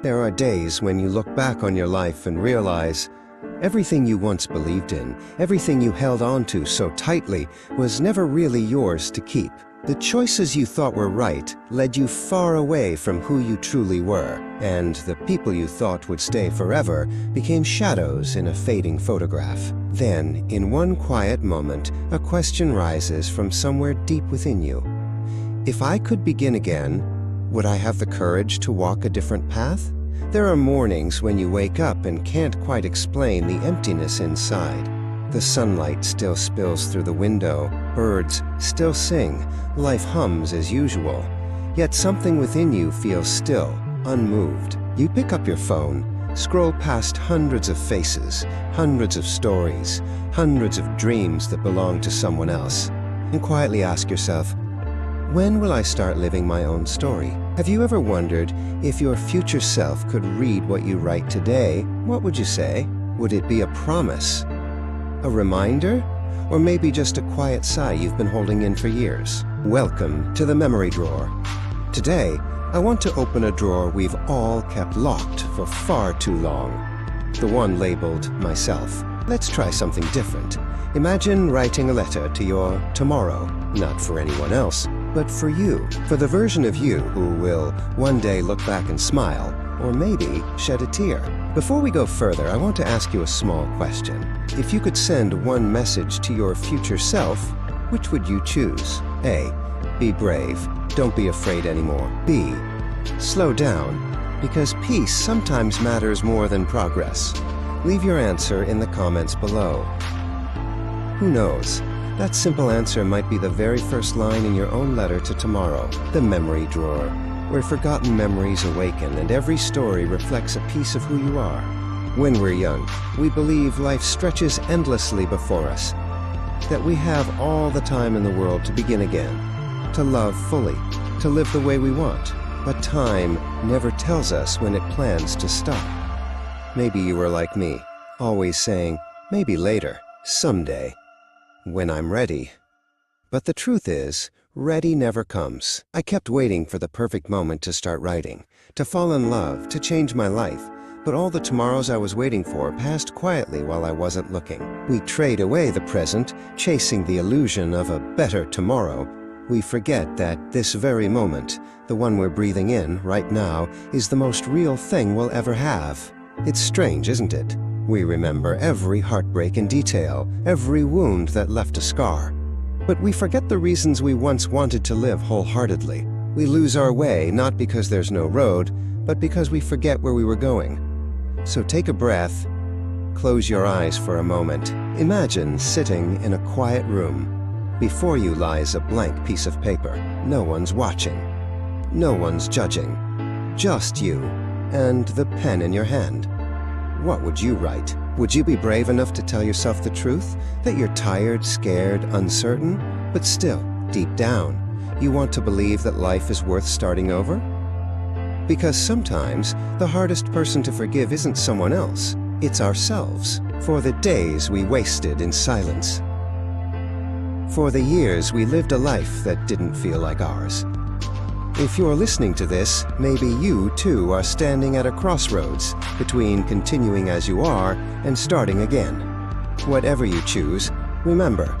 There are days when you look back on your life and realize everything you once believed in, everything you held on to so tightly, was never really yours to keep. The choices you thought were right led you far away from who you truly were, and the people you thought would stay forever became shadows in a fading photograph. Then, in one quiet moment, a question rises from somewhere deep within you. If I could begin again, would I have the courage to walk a different path? There are mornings when you wake up and can't quite explain the emptiness inside. The sunlight still spills through the window, birds still sing, life hums as usual. Yet something within you feels still, unmoved. You pick up your phone, scroll past hundreds of faces, hundreds of stories, hundreds of dreams that belong to someone else, and quietly ask yourself, when will I start living my own story? Have you ever wondered if your future self could read what you write today? What would you say? Would it be a promise? A reminder? Or maybe just a quiet sigh you've been holding in for years? Welcome to the Memory Drawer. Today, I want to open a drawer we've all kept locked for far too long. The one labeled myself. Let's try something different. Imagine writing a letter to your tomorrow, not for anyone else, but for you, for the version of you who will one day look back and smile, or maybe shed a tear. Before we go further, I want to ask you a small question. If you could send one message to your future self, which would you choose? A. Be brave. Don't be afraid anymore. B. Slow down, because peace sometimes matters more than progress. Leave your answer in the comments below. Who knows? That simple answer might be the very first line in your own letter to tomorrow. The Memory Drawer, where forgotten memories awaken and every story reflects a piece of who you are. When we're young, we believe life stretches endlessly before us, that we have all the time in the world to begin again, to love fully, to live the way we want. But time never tells us when it plans to stop. Maybe you were like me, always saying, maybe later, someday, when I'm ready. But the truth is, ready never comes. I kept waiting for the perfect moment to start writing, to fall in love, to change my life. But all the tomorrows I was waiting for passed quietly while I wasn't looking. We trade away the present, chasing the illusion of a better tomorrow. We forget that this very moment, the one we're breathing in right now, is the most real thing we'll ever have. It's strange, isn't it? We remember every heartbreak in detail, every wound that left a scar. But we forget the reasons we once wanted to live wholeheartedly. We lose our way not because there's no road, but because we forget where we were going. So take a breath, close your eyes for a moment. Imagine sitting in a quiet room. Before you lies a blank piece of paper. No one's watching. No one's judging. Just you and the pen in your hand. What would you write? Would you be brave enough to tell yourself the truth? That you're tired, scared, uncertain? But still, deep down, you want to believe that life is worth starting over? Because sometimes, the hardest person to forgive isn't someone else, it's ourselves. For the days we wasted in silence. For the years we lived a life that didn't feel like ours. If you're listening to this, maybe you too are standing at a crossroads between continuing as you are and starting again. Whatever you choose, remember,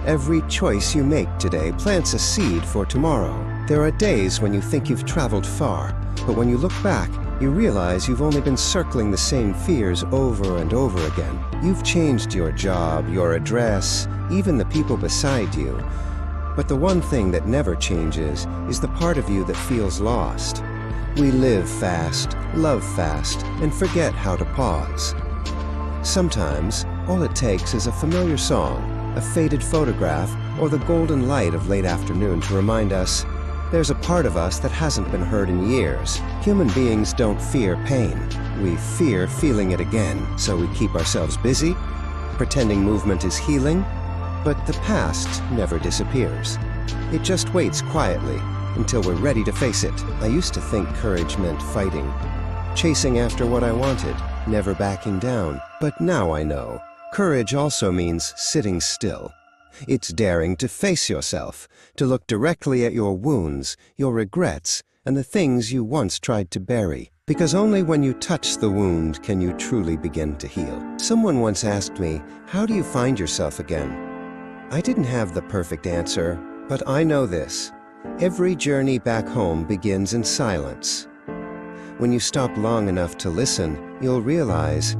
every choice you make today plants a seed for tomorrow. There are days when you think you've traveled far, but when you look back, you realize you've only been circling the same fears over and over again. You've changed your job, your address, even the people beside you. But the one thing that never changes is the part of you that feels lost. We live fast, love fast, and forget how to pause. Sometimes, all it takes is a familiar song, a faded photograph, or the golden light of late afternoon to remind us there's a part of us that hasn't been heard in years. Human beings don't fear pain. We fear feeling it again, so we keep ourselves busy, pretending movement is healing. But the past never disappears. It just waits quietly until we're ready to face it. I used to think courage meant fighting, chasing after what I wanted, never backing down. But now I know, courage also means sitting still. It's daring to face yourself, to look directly at your wounds, your regrets, and the things you once tried to bury. Because only when you touch the wound can you truly begin to heal. Someone once asked me, "How do you find yourself again?" I didn't have the perfect answer, but I know this. Every journey back home begins in silence. When you stop long enough to listen, you'll realize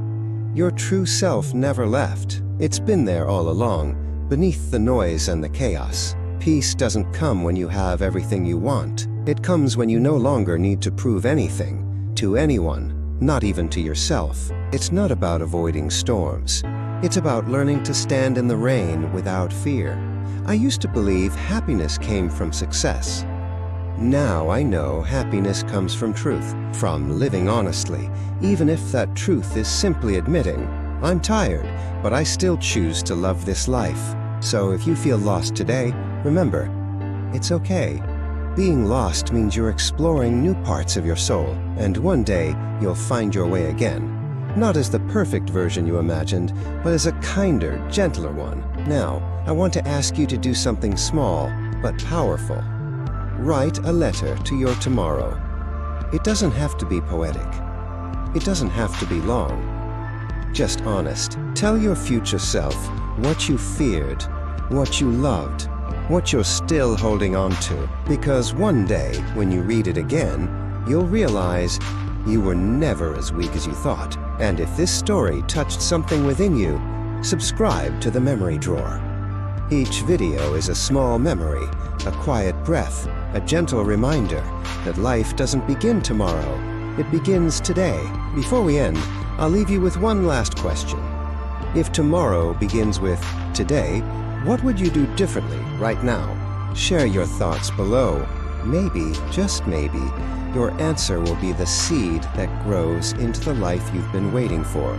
your true self never left. It's been there all along, beneath the noise and the chaos. Peace doesn't come when you have everything you want. It comes when you no longer need to prove anything to anyone, not even to yourself. It's not about avoiding storms. It's about learning to stand in the rain without fear. I used to believe happiness came from success. Now I know happiness comes from truth, from living honestly, even if that truth is simply admitting, "I'm tired, but I still choose to love this life." So if you feel lost today, remember, it's okay. Being lost means you're exploring new parts of your soul, and one day you'll find your way again. Not as the perfect version you imagined, but as a kinder, gentler one. Now, I want to ask you to do something small, but powerful. Write a letter to your tomorrow. It doesn't have to be poetic. It doesn't have to be long. Just honest. Tell your future self what you feared, what you loved, what you're still holding on to. Because one day, when you read it again, you'll realize you were never as weak as you thought. And if this story touched something within you, subscribe to the Memory Drawer. Each video is a small memory, a quiet breath, a gentle reminder that life doesn't begin tomorrow, it begins today. Before we end, I'll leave you with one last question. If tomorrow begins with today, what would you do differently right now? Share your thoughts below. Maybe, just maybe, your answer will be the seed that grows into the life you've been waiting for.